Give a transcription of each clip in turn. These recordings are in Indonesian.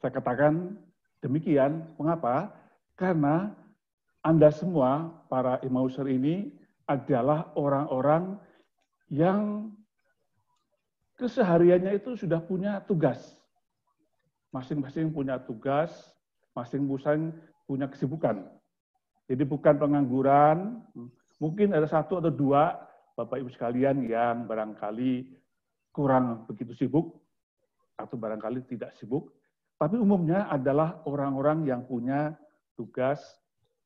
Saya katakan demikian, mengapa? Karena Anda semua, para Emmauser ini, adalah orang-orang yang kesehariannya itu sudah punya tugas. Masing-masing punya tugas, masing-masing punya kesibukan. Jadi bukan pengangguran, mungkin ada satu atau dua Bapak Ibu sekalian yang barangkali kurang begitu sibuk, atau barangkali tidak sibuk, tapi umumnya adalah orang-orang yang punya tugas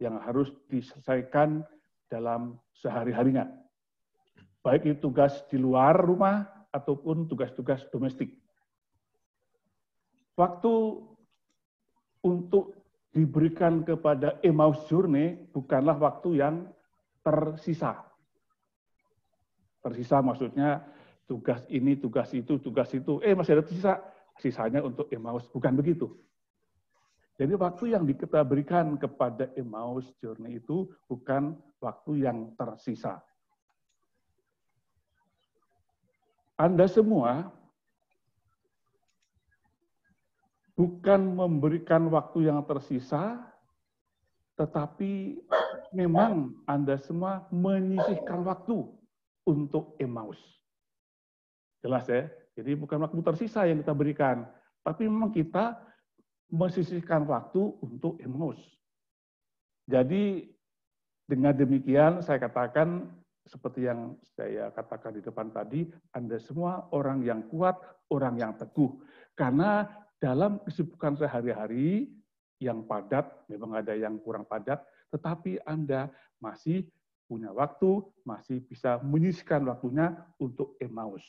yang harus diselesaikan dalam sehari-harinya. Baik itu tugas di luar rumah ataupun tugas-tugas domestik. Waktu untuk diberikan kepada Emmaus Journey bukanlah waktu yang tersisa. Tersisa maksudnya tugas ini, tugas itu, masih ada sisanya untuk Emmaus. Bukan begitu. Jadi waktu yang kita berikan kepada Emmaus Journey itu bukan waktu yang tersisa. Anda semua bukan memberikan waktu yang tersisa, tetapi memang Anda semua menyisihkan waktu untuk Emmaus. Jelas ya? Jadi bukan waktu tersisa yang kita berikan, tapi memang kita menyisihkan waktu untuk Emmaus. Jadi dengan demikian saya katakan, seperti yang saya katakan di depan tadi, Anda semua orang yang kuat, orang yang teguh. Karena dalam kesibukan sehari-hari yang padat, memang ada yang kurang padat, tetapi Anda masih punya waktu, masih bisa menyisihkan waktunya untuk Emmaus.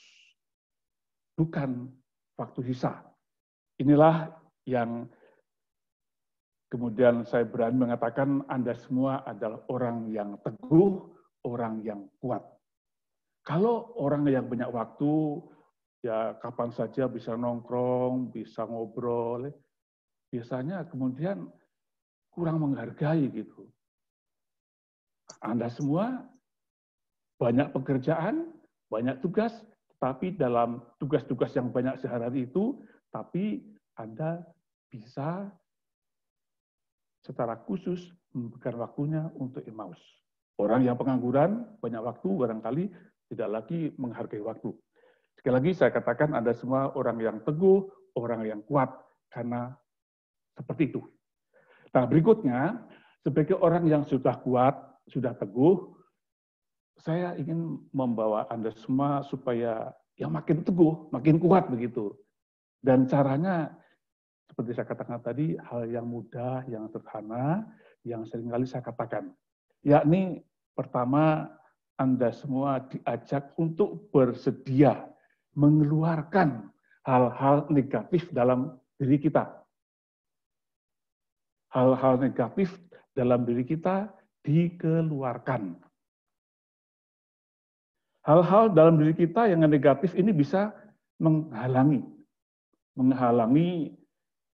Bukan waktu sisa. Inilah yang kemudian saya berani mengatakan Anda semua adalah orang yang teguh, orang yang kuat. Kalau orang yang banyak waktu, ya kapan saja bisa nongkrong, bisa ngobrol, biasanya kemudian kurang menghargai gitu. Anda semua banyak pekerjaan, banyak tugas, tapi dalam tugas-tugas yang banyak sehari-hari itu, tapi Anda bisa secara khusus memberikan waktunya untuk Emmaus. Orang yang pengangguran, banyak waktu, barangkali tidak lagi menghargai waktu. Sekali lagi saya katakan Anda semua orang yang teguh, orang yang kuat, karena seperti itu. Nah berikutnya, sebagai orang yang sudah kuat, sudah teguh, saya ingin membawa Anda semua supaya yang makin teguh, makin kuat begitu. Dan caranya, seperti saya katakan tadi, hal yang mudah, yang sederhana, yang seringkali saya katakan. Yakni pertama, Anda semua diajak untuk bersedia mengeluarkan hal-hal negatif dalam diri kita. Hal-hal negatif dalam diri kita dikeluarkan. Hal-hal dalam diri kita yang negatif ini bisa menghalangi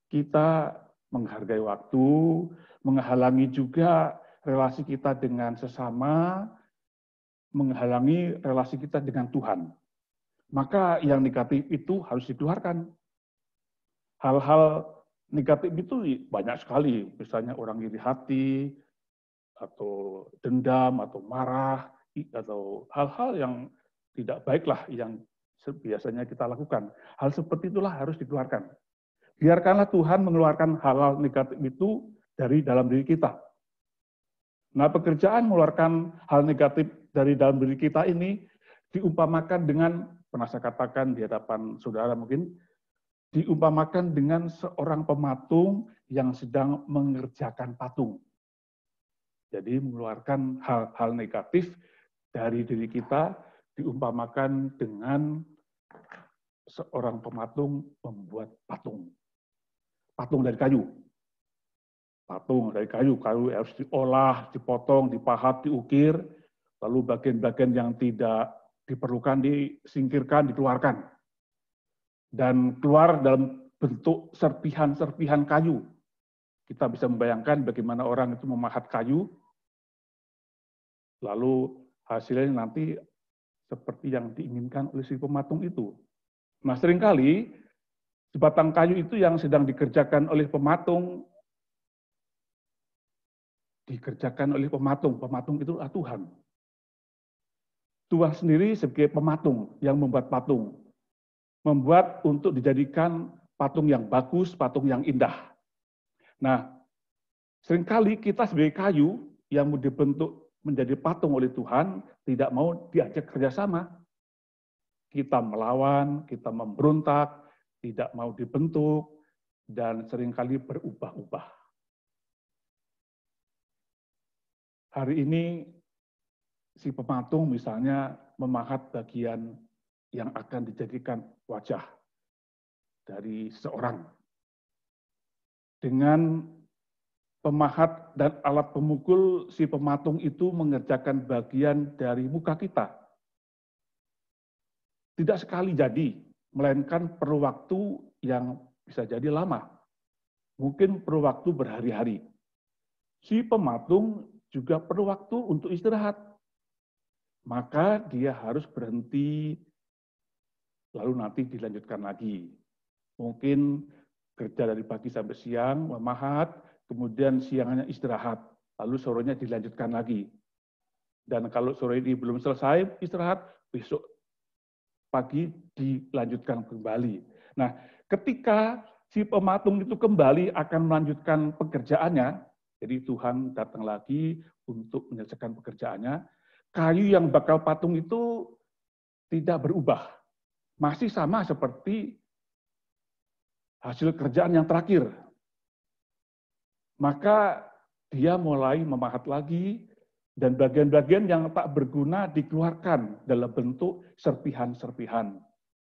kita menghargai waktu, menghalangi juga relasi kita dengan sesama, menghalangi relasi kita dengan Tuhan. Maka yang negatif itu harus dikeluarkan. Hal-hal negatif itu banyak sekali, misalnya orang iri hati, atau dendam, atau marah, atau hal-hal yang tidak baiklah yang biasanya kita lakukan. Hal seperti itulah harus dikeluarkan. Biarkanlah Tuhan mengeluarkan hal-hal negatif itu dari dalam diri kita. Nah, pekerjaan mengeluarkan hal negatif dari dalam diri kita ini diumpamakan dengan, pernah saya katakan di hadapan saudara mungkin, diumpamakan dengan seorang pematung yang sedang mengerjakan patung. Jadi mengeluarkan hal-hal negatif dari diri kita diumpamakan dengan seorang pematung membuat patung. Patung dari kayu. Patung dari kayu harus diolah, dipotong, dipahat, diukir, lalu bagian-bagian yang tidak diperlukan disingkirkan, dikeluarkan. Dan keluar dalam bentuk serpihan-serpihan kayu. Kita bisa membayangkan bagaimana orang itu memahat kayu, lalu hasilnya nanti seperti yang diinginkan oleh si pematung itu. Nah, seringkali Sebatang kayu itu yang sedang dikerjakan oleh pematung, pematung itu adalah Tuhan. Tuhan sendiri sebagai pematung yang membuat patung, membuat untuk dijadikan patung yang bagus, patung yang indah. Nah, seringkali kita sebagai kayu yang mau dibentuk menjadi patung oleh Tuhan, tidak mau diajak kerjasama. Kita melawan, kita memberontak, tidak mau dibentuk, dan seringkali berubah-ubah. Hari ini, si pematung misalnya memahat bagian yang akan dijadikan wajah dari seseorang. Dengan pemahat dan alat pemukul, si pematung itu mengerjakan bagian dari muka kita. Tidak sekali jadi, melainkan perlu waktu yang bisa jadi lama. Mungkin perlu waktu berhari-hari. Si pematung juga perlu waktu untuk istirahat. Maka dia harus berhenti, lalu nanti dilanjutkan lagi. Mungkin kerja dari pagi sampai siang, memahat, kemudian siangnya istirahat, lalu sorenya dilanjutkan lagi. Dan kalau sore ini belum selesai istirahat, besok pagi dilanjutkan kembali. Nah, ketika si pematung itu kembali akan melanjutkan pekerjaannya, jadi Tuhan datang lagi untuk menyelesaikan pekerjaannya, kayu yang bakal patung itu tidak berubah. Masih sama seperti hasil kerjaan yang terakhir. Maka dia mulai memahat lagi, dan bagian-bagian yang tak berguna dikeluarkan dalam bentuk serpihan-serpihan.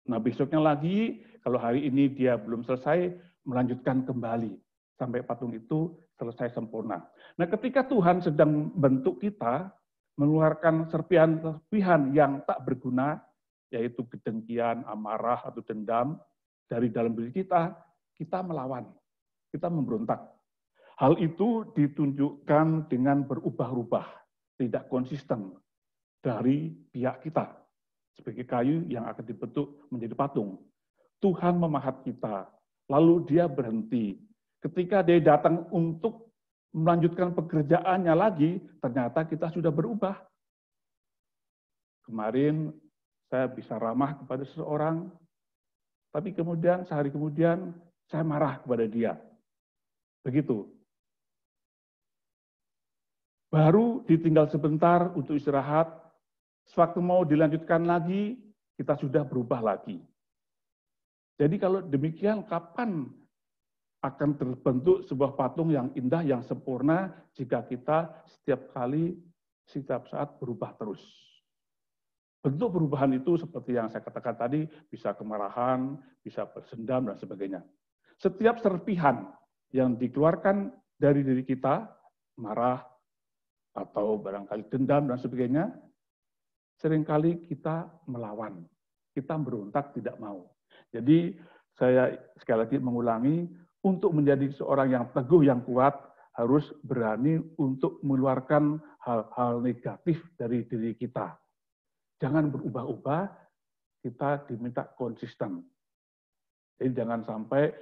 Nah, besoknya lagi, kalau hari ini dia belum selesai, melanjutkan kembali sampai patung itu selesai sempurna. Nah, ketika Tuhan sedang membentuk kita, mengeluarkan serpihan-serpihan yang tak berguna, yaitu kedengkian, amarah, atau dendam, dari dalam diri kita melawan, kita memberontak. Hal itu ditunjukkan dengan berubah-ubah, tidak konsisten dari pihak kita sebagai kayu yang akan dibentuk menjadi patung. Tuhan memahat kita, lalu dia berhenti. Ketika dia datang untuk melanjutkan pekerjaannya lagi, ternyata kita sudah berubah. Kemarin saya bisa ramah kepada seseorang, tapi kemudian sehari kemudian saya marah kepada dia. Begitu. Baru ditinggal sebentar untuk istirahat, sewaktu mau dilanjutkan lagi, kita sudah berubah lagi. Jadi kalau demikian, kapan akan terbentuk sebuah patung yang indah, yang sempurna, jika kita setiap kali, setiap saat berubah terus. Bentuk perubahan itu seperti yang saya katakan tadi, bisa kemarahan, bisa bersendam, dan sebagainya. Setiap serpihan yang dikeluarkan dari diri kita, marah, atau barangkali dendam dan sebagainya, seringkali kita melawan, kita berontak tidak mau. Jadi saya sekali lagi mengulangi, untuk menjadi seorang yang teguh, yang kuat, harus berani untuk mengeluarkan hal-hal negatif dari diri kita. Jangan berubah-ubah, kita diminta konsisten. Jadi jangan sampai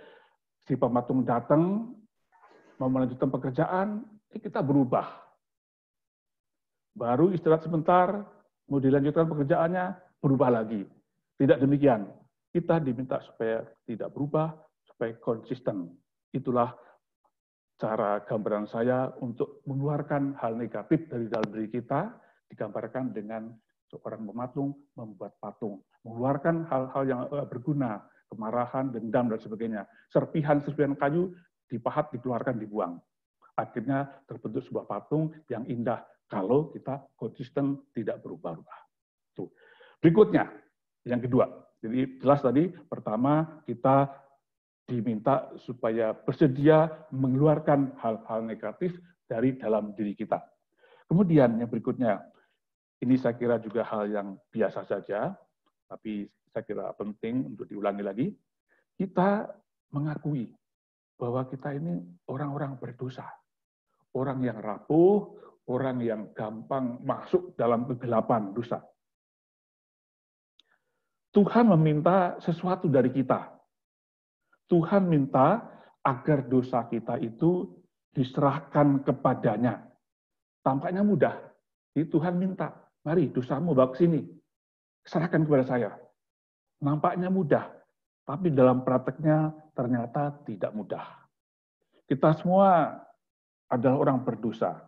si pematung datang, mau melanjutkan pekerjaan, kita berubah. Baru istirahat sebentar, mau dilanjutkan pekerjaannya, berubah lagi. Tidak demikian. Kita diminta supaya tidak berubah, supaya konsisten. Itulah cara gambaran saya untuk mengeluarkan hal negatif dari dalam diri kita, digambarkan dengan seorang pematung membuat patung. Mengeluarkan hal-hal yang berguna, kemarahan, dendam, dan sebagainya. Serpihan-serpihan kayu dipahat, dikeluarkan, dibuang. Akhirnya terbentuk sebuah patung yang indah, kalau kita konsisten tidak berubah-ubah. Berikutnya, yang kedua. Jadi jelas tadi, pertama kita diminta supaya bersedia mengeluarkan hal-hal negatif dari dalam diri kita. Kemudian yang berikutnya, ini saya kira juga hal yang biasa saja, tapi saya kira penting untuk diulangi lagi. Kita mengakui bahwa kita ini orang-orang berdosa. Orang yang rapuh, orang yang gampang masuk dalam kegelapan dosa. Tuhan meminta sesuatu dari kita. Tuhan minta agar dosa kita itu diserahkan kepadanya. Tampaknya mudah. Jadi Tuhan minta, mari dosamu bawa ke sini. Serahkan kepada saya. Nampaknya mudah, tapi dalam prakteknya ternyata tidak mudah. Kita semua adalah orang berdosa.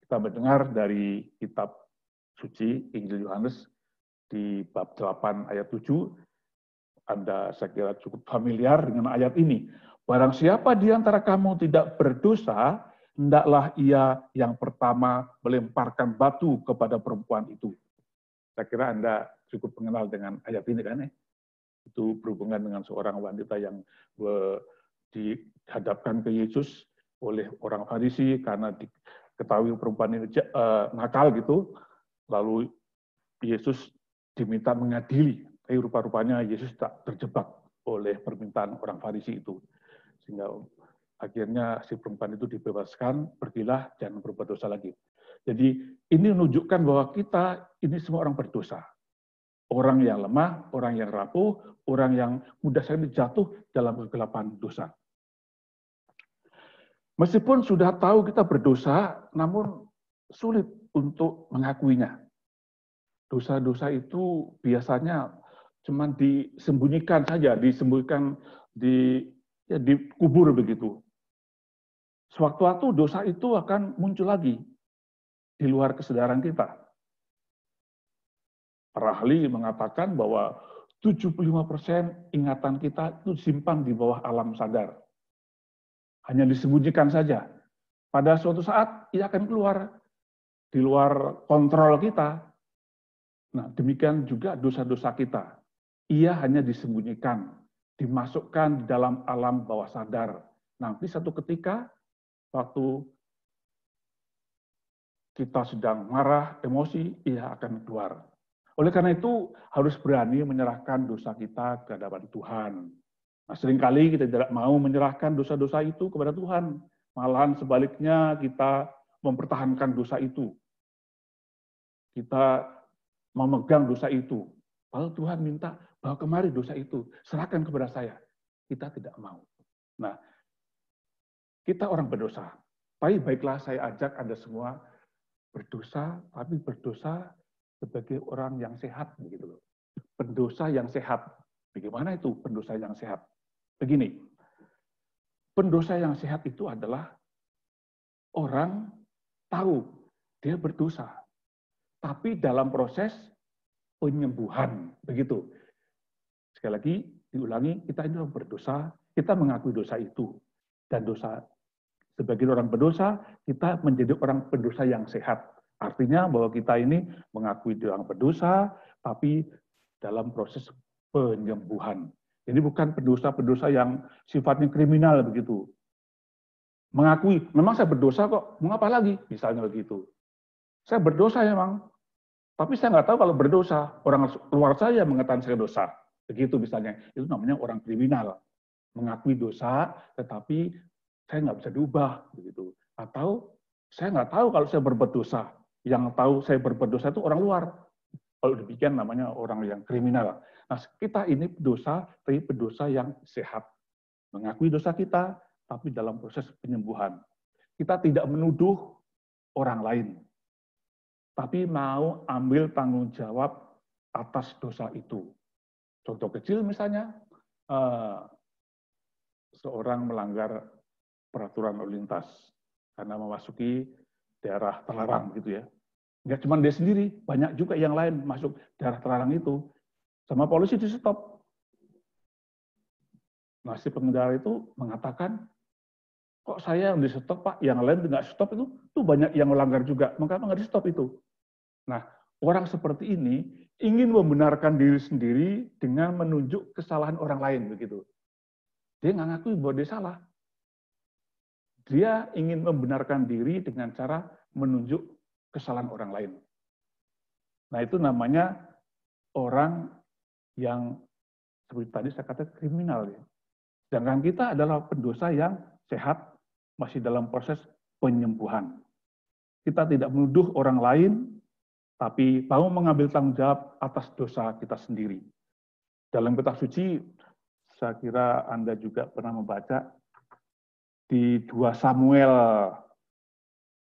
Kita mendengar dari kitab suci Injil Yohanes di bab 8 ayat 7, Anda saya kira cukup familiar dengan ayat ini. Barang siapa di antara kamu tidak berdosa, hendaklah ia yang pertama melemparkan batu kepada perempuan itu. Saya kira Anda cukup mengenal dengan ayat ini kan ya? Itu berhubungan dengan seorang wanita yang dihadapkan ke Yesus oleh orang Farisi karena diketahui perempuan ini nakal gitu. Lalu Yesus diminta mengadili, tapi rupa-rupanya Yesus tak terjebak oleh permintaan orang Farisi itu. Sehingga akhirnya si perempuan itu dibebaskan, pergilah, jangan berbuat dosa lagi. Jadi ini menunjukkan bahwa kita ini semua orang berdosa. Orang yang lemah, orang yang rapuh, orang yang mudah sekali jatuh dalam kegelapan dosa. Meskipun sudah tahu kita berdosa, namun sulit untuk mengakuinya. Dosa-dosa itu biasanya cuma disembunyikan saja, dikubur begitu. Sewaktu-waktu dosa itu akan muncul lagi di luar kesadaran kita. Para ahli mengatakan bahwa 75% ingatan kita itu disimpan di bawah alam sadar. Hanya disembunyikan saja. Pada suatu saat ia akan keluar di luar kontrol kita. Nah, demikian juga dosa-dosa kita. Ia hanya disembunyikan, dimasukkan di dalam alam bawah sadar. Nanti satu ketika, waktu kita sedang marah, emosi, ia akan keluar. Oleh karena itu, harus berani menyerahkan dosa kita ke hadapan Tuhan. Nah, seringkali kita tidak mau menyerahkan dosa-dosa itu kepada Tuhan. Malahan sebaliknya kita mempertahankan dosa itu. Kita memegang dosa itu. Lalu Tuhan minta, bawa kemari dosa itu, serahkan kepada saya. Kita tidak mau. Nah, kita orang berdosa. Tapi baiklah saya ajak Anda semua berdosa, tapi berdosa sebagai orang yang sehat. Begitu loh. Pendosa yang sehat. Bagaimana itu pendosa yang sehat? Begini, pendosa yang sehat itu adalah orang tahu dia berdosa, tapi dalam proses penyembuhan, begitu. Sekali lagi, diulangi, kita ini orang berdosa, kita mengakui dosa itu. Dan dosa, sebagai orang berdosa, kita menjadi orang pendosa yang sehat. Artinya bahwa kita ini mengakui orang berdosa, tapi dalam proses penyembuhan. Ini bukan pendosa-pendosa yang sifatnya kriminal begitu. Mengakui, memang saya berdosa kok, mengapa lagi? Misalnya begitu. Saya berdosa memang, tapi saya nggak tahu kalau berdosa. Orang luar saya mengatakan saya dosa. Begitu misalnya. Itu namanya orang kriminal. Mengakui dosa, tetapi saya nggak bisa diubah. Begitu. Atau saya nggak tahu kalau saya berbuat dosa. Yang tahu saya berbuat dosa itu orang luar. Kalau demikian namanya orang yang kriminal. Nah, kita ini dosa, tapi pendosa yang sehat. Mengakui dosa kita, tapi dalam proses penyembuhan. Kita tidak menuduh orang lain, tapi mau ambil tanggung jawab atas dosa itu. Contoh kecil misalnya, seorang melanggar peraturan lalu lintas karena memasuki daerah terlarang gitu ya. Nggak cuma dia sendiri, banyak juga yang lain masuk daerah terlarang itu. Sama polisi di stop. Nah, si pengendara itu mengatakan, kok saya yang di stop Pak, yang lain tidak stop itu banyak yang melanggar juga. Mengapa nggak di stop itu? Nah, orang seperti ini ingin membenarkan diri sendiri dengan menunjuk kesalahan orang lain begitu. Dia nggak ngakui bahwa dia salah. Dia ingin membenarkan diri dengan cara menunjuk kesalahan orang lain. Nah, itu namanya orang yang seperti tadi saya katakan kriminal. Ya. Sedangkan kita adalah pendosa yang sehat, masih dalam proses penyembuhan. Kita tidak menuduh orang lain, tapi mau mengambil tanggung jawab atas dosa kita sendiri. Dalam kitab suci saya kira Anda juga pernah membaca di 2 Samuel.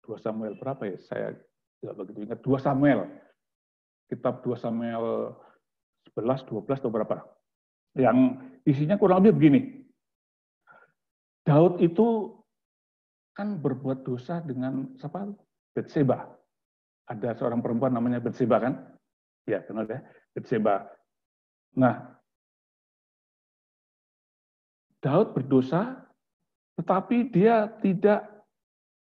2 Samuel berapa ya? Saya tidak begitu ingat. 2 Samuel. Kitab 2 Samuel 11, 12 atau berapa? Yang isinya kurang lebih begini. Daud itu kan berbuat dosa dengan siapa? Batseba. Ada seorang perempuan namanya Batseba kan? Ya, kenal ya, Batseba. Nah, Daud berdosa, tetapi dia tidak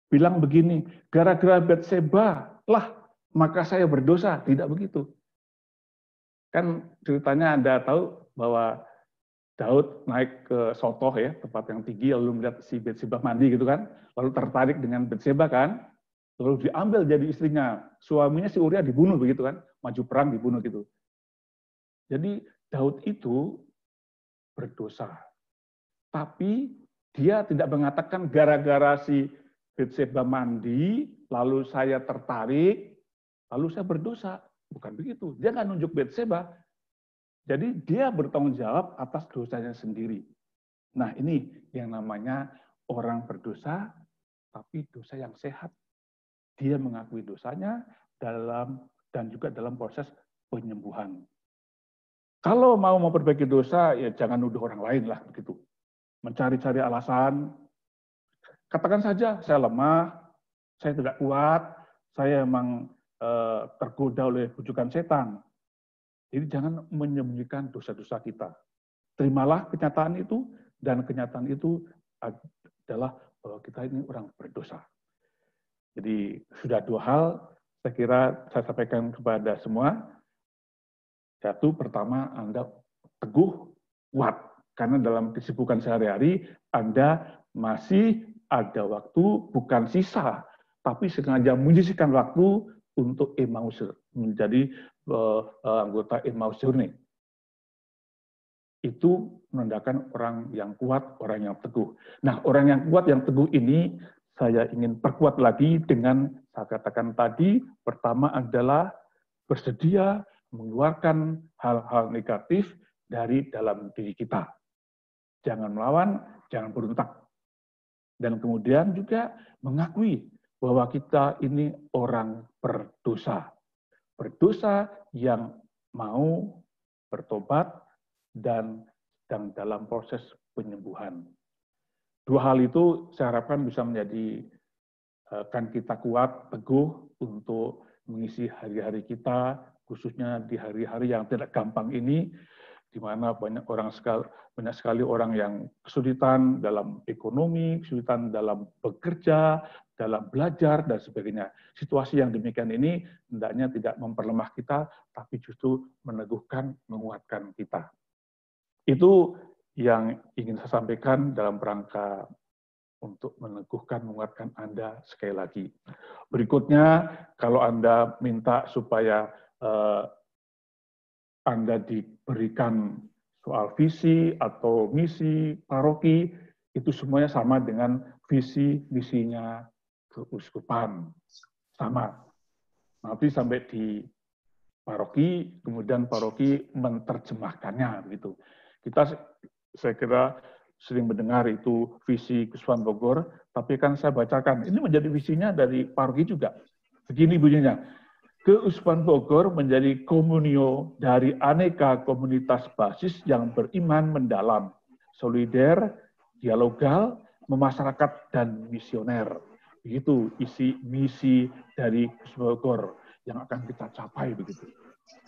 bilang begini, gara-gara Batseba lah, maka saya berdosa. Tidak begitu. Kan ceritanya Anda tahu bahwa Daud naik ke Sotoh ya, tempat yang tinggi, lalu melihat si Batseba mandi gitu kan, lalu tertarik dengan Batseba kan, lalu diambil jadi istrinya. Suaminya si Uria dibunuh begitu kan, maju perang dibunuh gitu. Jadi Daud itu berdosa. Tapi dia tidak mengatakan gara-gara si Batseba mandi, lalu saya tertarik, lalu saya berdosa. Bukan begitu. Dia nggak nunjuk Batseba. Jadi dia bertanggung jawab atas dosanya sendiri. Nah ini yang namanya orang berdosa, tapi dosa yang sehat. Dia mengakui dosanya dan juga dalam proses penyembuhan. Kalau mau memperbaiki dosa, ya jangan nuduh orang lain lah begitu. Mencari-cari alasan, katakan saja saya lemah, saya tidak kuat, saya memang tergoda oleh bujukan setan. Jadi jangan menyembunyikan dosa-dosa kita. Terimalah kenyataan itu, dan kenyataan itu adalah bahwa kita ini orang berdosa. Jadi sudah 2 hal, saya kira saya sampaikan kepada semua. Satu, pertama, Anda teguh, kuat. Karena dalam kesibukan sehari-hari, Anda masih ada waktu, bukan sisa, tapi sengaja menyisihkan waktu untuk Emmaus, menjadi anggota Emmaus Journey. Itu menandakan orang yang kuat, orang yang teguh. Nah, orang yang kuat, yang teguh ini, saya ingin perkuat lagi dengan, saya katakan tadi, pertama adalah bersedia mengeluarkan hal-hal negatif dari dalam diri kita. Jangan melawan, jangan berontak. Dan kemudian juga mengakui bahwa kita ini orang berdosa. Berdosa yang mau bertobat dan sedang dalam proses penyembuhan. 2 hal itu saya harapkan bisa menjadikan kita kuat, teguh untuk mengisi hari-hari kita, khususnya di hari-hari yang tidak gampang ini, di mana banyak sekali orang yang kesulitan dalam ekonomi, kesulitan dalam bekerja, dalam belajar, dan sebagainya. Situasi yang demikian ini hendaknya tidak memperlemah kita, tapi justru meneguhkan, menguatkan kita. Itu yang ingin saya sampaikan dalam rangka untuk meneguhkan, menguatkan Anda sekali lagi. Berikutnya, kalau Anda minta supaya Anda diberikan soal visi atau misi paroki, itu semuanya sama dengan visi misinya keuskupan. Sama. Nanti sampai di paroki, kemudian paroki menerjemahkannya begitu. Saya kira sering mendengar itu visi Keuskupan Bogor, tapi kan saya bacakan, ini menjadi visinya dari paroki juga. Begini bunyinya, Keuskupan Bogor menjadi komunio dari aneka komunitas basis yang beriman mendalam, solider, dialogal, memasyarakat, dan misioner. Begitu isi misi dari Keuskupan Bogor yang akan kita capai begitu.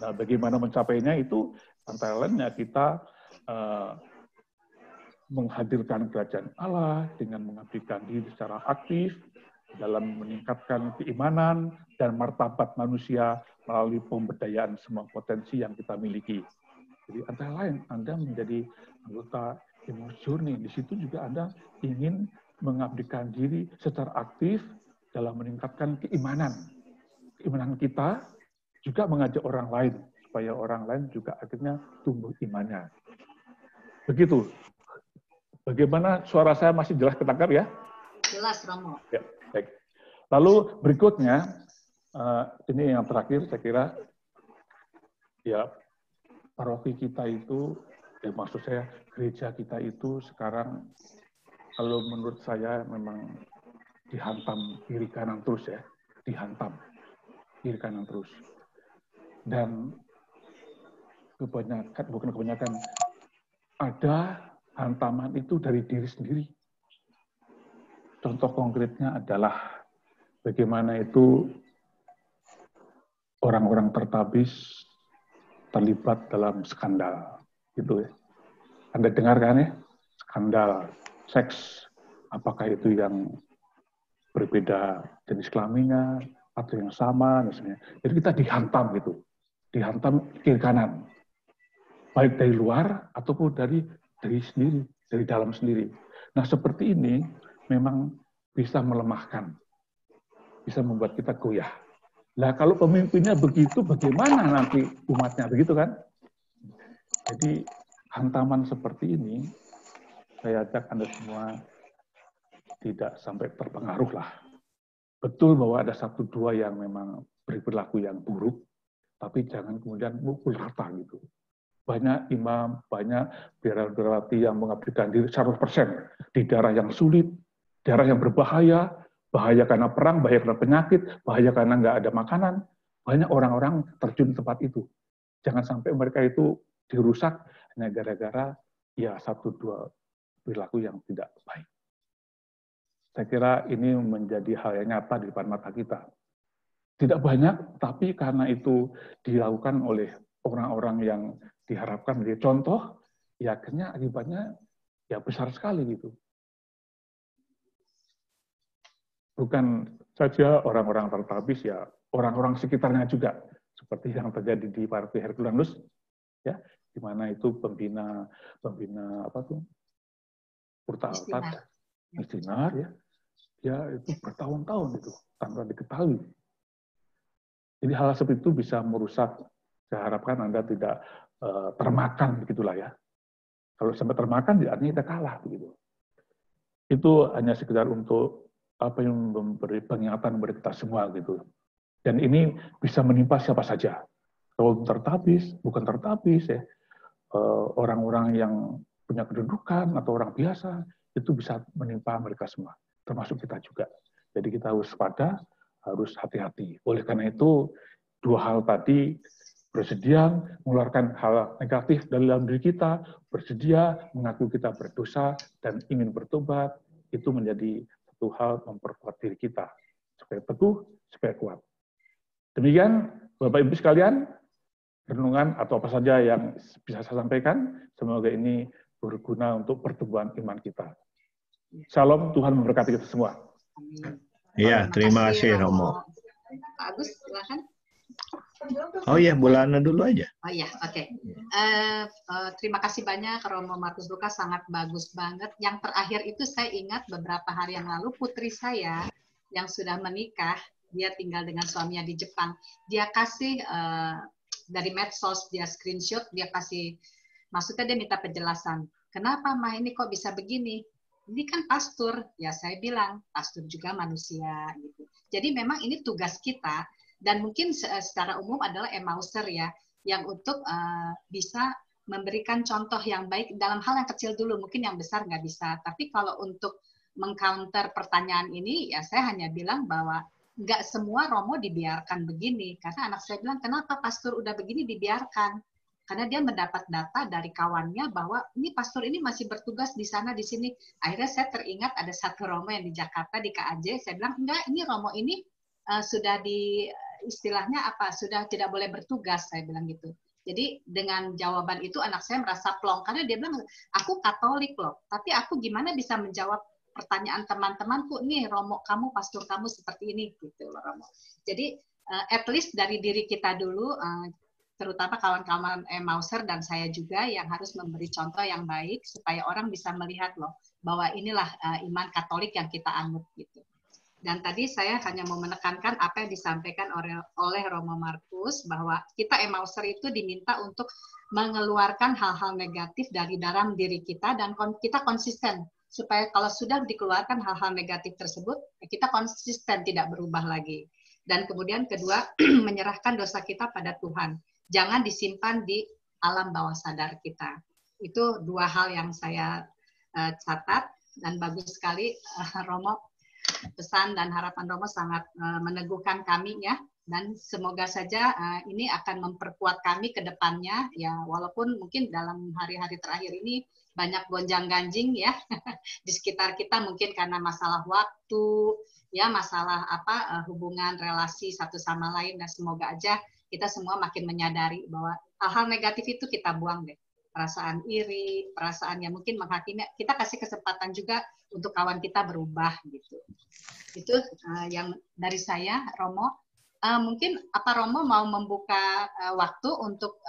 Nah, bagaimana mencapainya itu antara lainnya kita menghadirkan kerajaan Allah dengan mengabdikan diri secara aktif dalam meningkatkan keimanan dan martabat manusia melalui pemberdayaan semua potensi yang kita miliki. Jadi antara lain Anda menjadi anggota Emmaus Journey, di situ juga Anda ingin mengabdikan diri secara aktif dalam meningkatkan keimanan kita, juga mengajak orang lain supaya orang lain juga akhirnya tumbuh imannya. Begitu. Bagaimana suara saya masih jelas ketangkap ya? Jelas, Romo. Ya, baik. Lalu berikutnya, ini yang terakhir saya kira, ya paroki kita itu Ya, maksud saya gereja kita itu sekarang kalau menurut saya memang dihantam kiri kanan terus ya, dihantam kiri kanan terus. Dan bukan kebanyakan, ada hantaman itu dari diri sendiri. Contoh konkretnya adalah bagaimana itu orang-orang tertabis terlibat dalam skandal, gitu ya. Anda dengar kan ya, skandal seks, apakah itu yang berbeda jenis kelaminnya atau yang sama misalnya. Jadi kita dihantam gitu, dihantam kiri kanan, baik dari luar ataupun dari sendiri, dari dalam sendiri. Nah seperti ini memang bisa melemahkan, bisa membuat kita goyah. Nah kalau pemimpinnya begitu, bagaimana nanti umatnya, begitu kan? Jadi hantaman seperti ini, saya ajak Anda semua tidak sampai terpengaruh lah. Betul bahwa ada satu dua yang memang berperilaku yang buruk, tapi jangan kemudian mukul rata gitu. Banyak imam, banyak biarawati yang mengabdikan diri 100% di daerah yang sulit, daerah yang berbahaya, bahaya karena perang, bahaya karena penyakit, bahaya karena nggak ada makanan. Banyak orang-orang terjun di tempat itu. Jangan sampai mereka itu dirusak hanya gara-gara ya satu dua perilaku yang tidak baik. Saya kira ini menjadi hal yang nyata di depan mata kita. Tidak banyak, tapi karena itu dilakukan oleh orang-orang yang diharapkan menjadi contoh, ya akhirnya akibatnya ya besar sekali gitu. Bukan saja orang-orang tertabis, ya orang-orang sekitarnya juga, seperti yang terjadi di Partai Herculanus, ya, di mana itu pembina apa tuh, Purta-Altat, Istinar, ya itu bertahun-tahun itu tanpa diketahui. Jadi hal seperti itu bisa merusak. Saya harapkan Anda tidak termakan begitulah ya. Kalau sampai termakan, artinya kita kalah begitu. Itu hanya sekedar untuk apa yang memberi peringatan kepada kita semua gitu. Dan ini bisa menimpa siapa saja. Kalau tertabis, bukan tertabis ya, orang-orang yang punya kedudukan atau orang biasa, itu bisa menimpa mereka semua, termasuk kita juga. Jadi kita harus waspada, harus hati-hati. Oleh karena itu, dua hal tadi, bersedia mengeluarkan hal negatif dalam diri kita, bersedia mengaku kita berdosa dan ingin bertobat, itu menjadi satu hal memperkuat diri kita, supaya teguh, supaya kuat. Demikian, Bapak Ibu sekalian, renungan atau apa saja yang bisa saya sampaikan, semoga ini berguna untuk pertumbuhan iman kita. Shalom, Tuhan memberkati kita semua. Iya, terima kasih Romo. Pak Agus, silakan. Oh iya, Bulana dulu aja. Oh iya, oke. Terima kasih banyak Romo Markus Lukas, sangat bagus banget. Yang terakhir itu saya ingat beberapa hari yang lalu putri saya yang sudah menikah, dia tinggal dengan suaminya di Jepang. Dia kasih dari medsos, dia screenshot, dia kasih, maksudnya dia minta penjelasan. Kenapa mah ini kok bisa begini? Ini kan pastor, ya saya bilang pastor juga manusia gitu. Jadi memang ini tugas kita. Dan mungkin secara umum adalah Emmauser ya, yang untuk bisa memberikan contoh yang baik dalam hal yang kecil dulu, mungkin yang besar nggak bisa. Tapi kalau untuk mengcounter pertanyaan ini, ya saya hanya bilang bahwa nggak semua Romo dibiarkan begini. Karena anak saya bilang, kenapa pastor udah begini dibiarkan? Karena dia mendapat data dari kawannya bahwa ini pastor ini masih bertugas di sana, di sini. Akhirnya saya teringat ada satu Romo yang di Jakarta, di KAJ, saya bilang, enggak, ini Romo ini sudah di istilahnya apa, sudah tidak boleh bertugas, saya bilang gitu. Jadi dengan jawaban itu anak saya merasa plong, karena dia bilang, aku Katolik loh, tapi aku gimana bisa menjawab pertanyaan teman-temanku, nih Romo kamu, pastor kamu seperti ini, gitu loh Romo. Jadi at least dari diri kita dulu, terutama kawan-kawan Emmauser dan saya juga yang harus memberi contoh yang baik, supaya orang bisa melihat loh, bahwa inilah iman Katolik yang kita anut gitu. Dan tadi saya hanya mau menekankan apa yang disampaikan oleh Romo Markus, bahwa kita Emmauser itu diminta untuk mengeluarkan hal-hal negatif dari dalam diri kita, dan kita konsisten, supaya kalau sudah dikeluarkan hal-hal negatif tersebut, kita konsisten tidak berubah lagi. Dan kemudian kedua, menyerahkan dosa kita pada Tuhan. Jangan disimpan di alam bawah sadar kita. Itu dua hal yang saya catat, dan bagus sekali Romo, pesan dan harapan Romo sangat meneguhkan kami ya, dan semoga saja ini akan memperkuat kami ke depannya ya, walaupun mungkin dalam hari-hari terakhir ini banyak gonjang-ganjing ya di sekitar kita, mungkin karena masalah waktu ya, masalah hubungan relasi satu sama lain, dan semoga aja kita semua makin menyadari bahwa hal-hal negatif itu kita buang deh. Perasaan iri, perasaan yang mungkin menghakimi, kita kasih kesempatan juga untuk kawan kita berubah gitu. Itu yang dari saya, Romo. Mungkin Romo mau membuka waktu untuk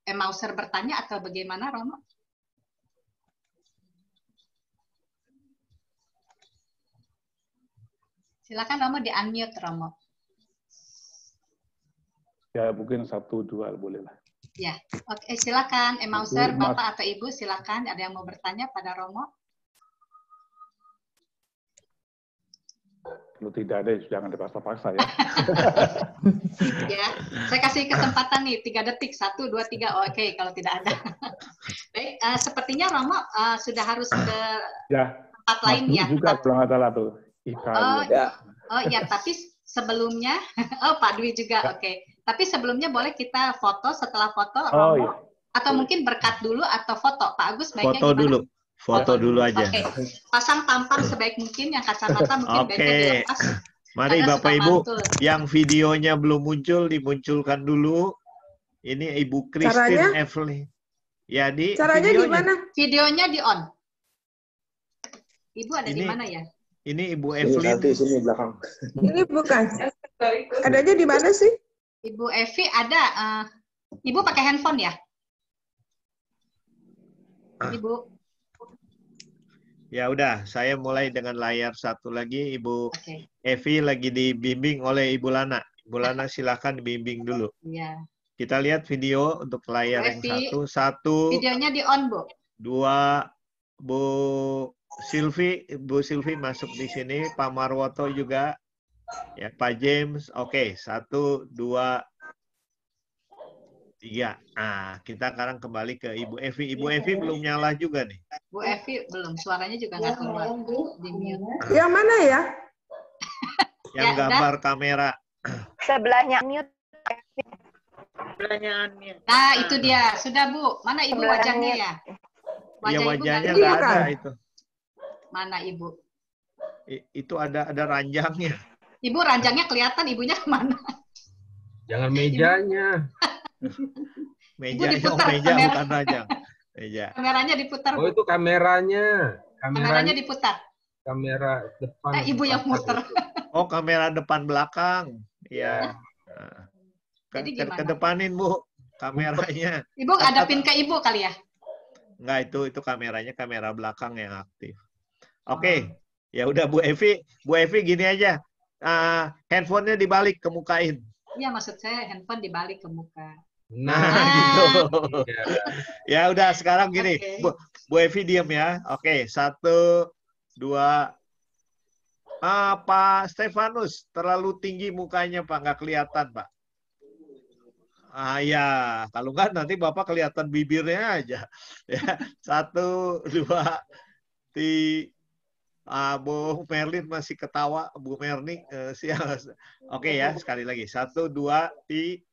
Emauser bertanya atau bagaimana, Romo? Silakan Romo, di-unmute Romo. Ya, mungkin 1, 2 boleh lah. Ya, oke, silakan Emauser, Bapak atau Ibu, silakan. Ada yang mau bertanya pada Romo? Kalau tidak ada, jangan dipaksa-paksa ya. Ya, saya kasih kesempatan nih, 3 detik, 1, 2, 3, oke, kalau tidak ada. Baik, sepertinya Romo sudah harus ke tempat lain ya. Juga kalau nggak salah tuh. Oh iya, tapi sebelumnya, Pak Dwi juga, oke. Tapi sebelumnya boleh kita foto, setelah foto Romo, iya. Atau mungkin berkat dulu atau foto, Pak Agus baiknya foto gimana? Foto dulu aja. Oke, pasang tampang sebaik mungkin, yang kacamata mungkin baiknya dilepas. Mari Bapak Ibu, yang videonya belum muncul, dimunculkan dulu. Ini Ibu Christine Evelyn. Ya, caranya gimana? Videonya di on. Ibu ada di mana ya? Ini Ibu Evelyn. Nanti sini belakang. Ini bukan. Adanya di mana sih? Ibu Evi ada. Ibu pakai handphone ya? Ibu. Ya udah, saya mulai dengan layar satu lagi. Ibu Evi lagi dibimbing oleh Ibu Lana. Ibu Lana silakan dibimbing dulu. Iya. Kita lihat video untuk layar yang satu. Videonya di on, Bu. 2, Bu Silvi masuk di sini. Pak Marwoto juga. Ya, Pak James. Oke, 1, 2, 3. Nah, kita sekarang kembali ke Ibu Evi. Ibu Evi belum nyala juga nih. Bu Evi belum, suaranya juga nggak keluar. Di mute. Yang mana ya? Yang gambar kamera. Sebelahnya mute. Nah, itu dia. Sudah, Bu. Mana Ibu wajahnya ya? Iya, wajahnya nggak ada itu. Mana Ibu? Itu ada ranjangnya. Ibu, ranjangnya kelihatan, ibunya kemana? Jangan mejanya. Mejanya, meja bukan ranjang. Meja. Kameranya diputar. Oh, itu kameranya. Kameranya diputar. Kamera depan. Ibu yang muter. Oh, kamera depan belakang. Iya. Kedepanin, Bu, kameranya. Ibu ngadepin ke Ibu kali ya? Enggak, itu kameranya kamera belakang yang aktif. Oke. Ya udah Bu Evi gini aja. Handphonenya dibalik, kemukain. Iya, maksud saya handphone dibalik ke muka. Nah, gitu. Ya udah, sekarang gini. Bu Evi diam ya. Oke, 1, 2. Pak Stefanus, terlalu tinggi mukanya, Pak. Nggak kelihatan, Pak. Ya, kalau nggak nanti Bapak kelihatan bibirnya aja. Ya, 1, 2, 3. Bu Merlin masih ketawa, Bu Merni. Oke ya, sekali lagi. 1, 2, 3.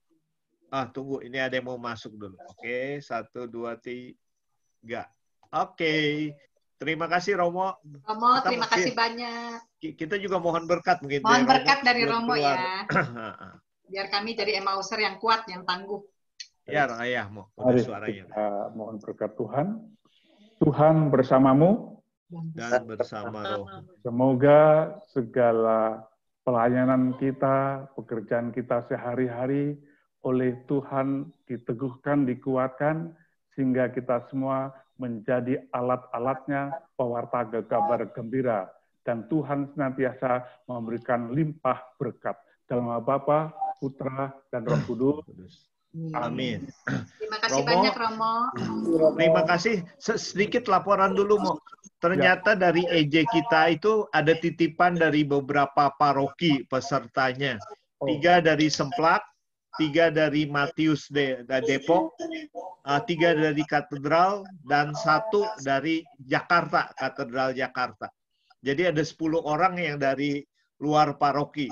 Tunggu, ini ada yang mau masuk dulu. Oke, 1, 2, 3. Oke. Terima kasih Romo. Romo, terima kasih banyak. Kita juga mohon berkat mungkin. Mohon berkat dari Romo ya. Biar kami jadi Emauser yang kuat, yang tangguh. Ya, mau suaranya. Mohon berkat Tuhan. Tuhan bersamamu. Dan bersama roh. Semoga segala pelayanan kita, pekerjaan kita sehari-hari oleh Tuhan diteguhkan, dikuatkan, sehingga kita semua menjadi alat-alatnya pewarta kabar gembira. Dan Tuhan senantiasa memberikan limpah berkat. Dalam nama Bapa, Putra, dan Roh Kudus. Amin. Terima kasih banyak, Romo. Terima kasih. Sedikit laporan dulu, Mo. Ternyata dari EJ kita itu ada titipan dari beberapa paroki pesertanya. 3 dari Semplak, 3 dari Matius Depok, 3 dari Katedral, dan 1 dari Jakarta, Katedral Jakarta. Jadi ada 10 orang yang dari luar paroki.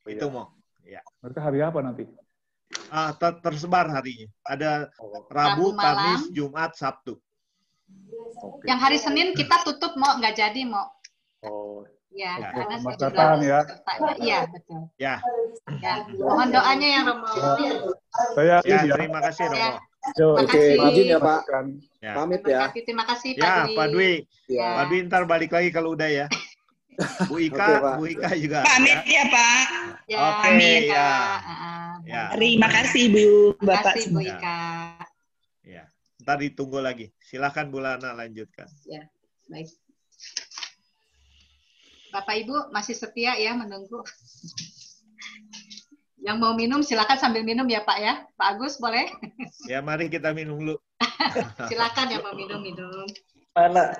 Itu mau. Ya. Mereka hari apa nanti? Tersebar harinya. Ada Rabu, Kamis, Jumat, Sabtu. Oke. Yang hari Senin kita tutup mau nggak jadi mau. Oh. Ya, Ya. karena Kemasatan ya. pesertanya. Iya, betul. Ya. Ya, mohon doanya yang Romo. Saya Ya, ini ya. terima kasih Romo. Ya. Yo, Terima Oke, kasih. izin ya Pak. Ya. Pamit Terima ya. kasih, terima kasih Pak Ya, Dwi. Pak Dwi. Ya. Pak Dwi ntar balik lagi kalau udah ya. Bu Ika, Oke, Pak. Bu Ika juga. Pamit Ya. ya Pak. Ya, Oke, amin, ya. Kak. Ya. Terima kasih Bu Terima Bapak kasih Bu semua. Ika. Ya. Ntar ditunggu lagi. Silakan Bu Lana lanjutkan. Ya, baik. Bapak Ibu masih setia ya menunggu. Yang mau minum silakan sambil minum ya Pak ya. Pak Agus boleh? Ya, mari kita minum dulu. Silakan yang mau minum. Mana?